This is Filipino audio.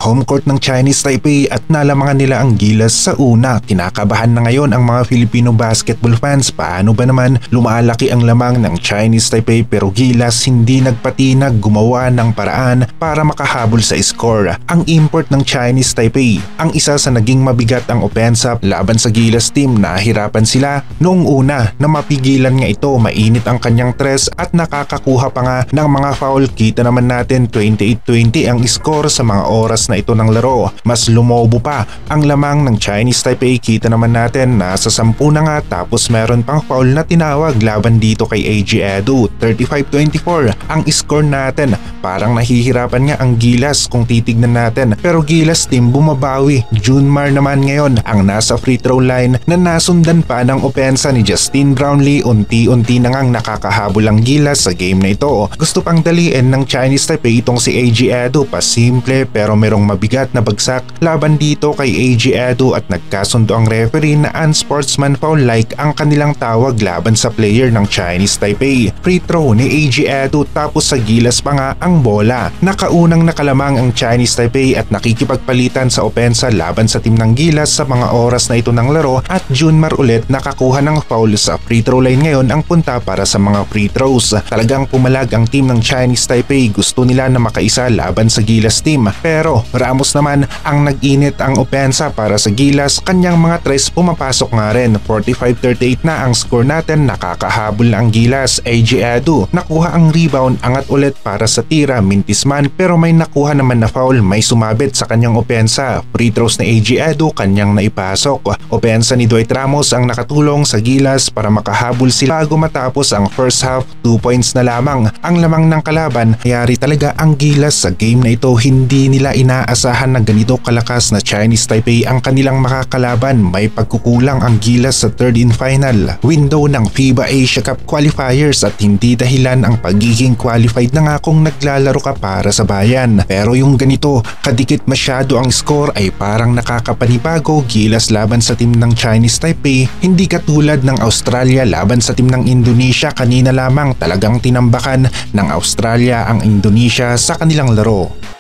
Home court ng Chinese Taipei at nalamangan nila ang Gilas sa una. Kinakabahan na ngayon ang mga Filipino basketball fans. Paano ba naman lumalaki ang lamang ng Chinese Taipei pero Gilas hindi nagpatinag gumawa ng paraan para makahabol sa score. Ang import ng Chinese Taipei ang isa sa naging mabigat ang opensa laban sa Gilas team. Nahirapan sila noong una na mapigilan nga ito. Mainit ang kanyang tres at nakakakuha pa nga ng mga foul. Kita naman natin 28-20 ang score sa mga oras na ito ng laro. Mas lumobo pa ang lamang ng Chinese Taipei. Kita naman natin nasa 10 na nga tapos meron pang foul na tinawag laban dito kay AG Edu. 35-24 ang score natin. Parang nahihirapan nga ang Gilas kung titignan natin pero Gilas team bumabawi. Junmar naman ngayon ang nasa free throw line na nasundan pa ng opensa ni Justin Brownlee. Unti-unti na ngang nakakahabol ang Gilas sa game na ito. Gusto pang daliin ng Chinese Taipei itong si AG Edu. Pasimple pero merong mabigat na bagsak laban dito kay AG Edu at nagkasundo ang referee na unsportsman foul like ang kanilang tawag laban sa player ng Chinese Taipei. Free throw ni AG Edu tapos sa Gilas pa nga ang bola. Nakaunang nakalamang ang Chinese Taipei at nakikipagpalitan sa opensa laban sa team ng Gilas sa mga oras na ito ng laro at Junmar ulit nakakuha ng foul sa free throw line ngayon ang punta para sa mga free throws. Talagang pumalag ang team ng Chinese Taipei. Gusto nila na makaisa laban sa Gilas team pero Ramos naman ang nag-init ang opensa para sa Gilas. Kanyang mga tres pumapasok nga rin. 45-38 na ang score natin. Nakakahabol na ang Gilas. AG Edu nakuha ang rebound, angat ulit para sa tira. Mintisman pero may nakuha naman na foul. May sumabit sa kanyang opensa. Free throws na AG Edu kanyang naipasok. Opensa ni Dwight Ramos ang nakatulong sa Gilas para makahabol sila bago matapos ang first half. 2 points na lamang ang lamang ng kalaban. Hayari talaga ang Gilas sa game na ito. Hindi nila inaasahan na ganito kalakas na Chinese Taipei ang kanilang makakalaban. May pagkukulang ang Gilas sa third and final window ng FIBA Asia Cup qualifiers at hindi dahilan ang pagiging qualified na nga kung naglalaro ka para sa bayan. Pero yung ganito kadikit masyado ang score ay parang nakakapanibago. Gilas laban sa team ng Chinese Taipei hindi katulad ng Australia laban sa team ng Indonesia. Kanina lamang talagang tinambakan ng Australia ang Indonesia sa kanilang laro.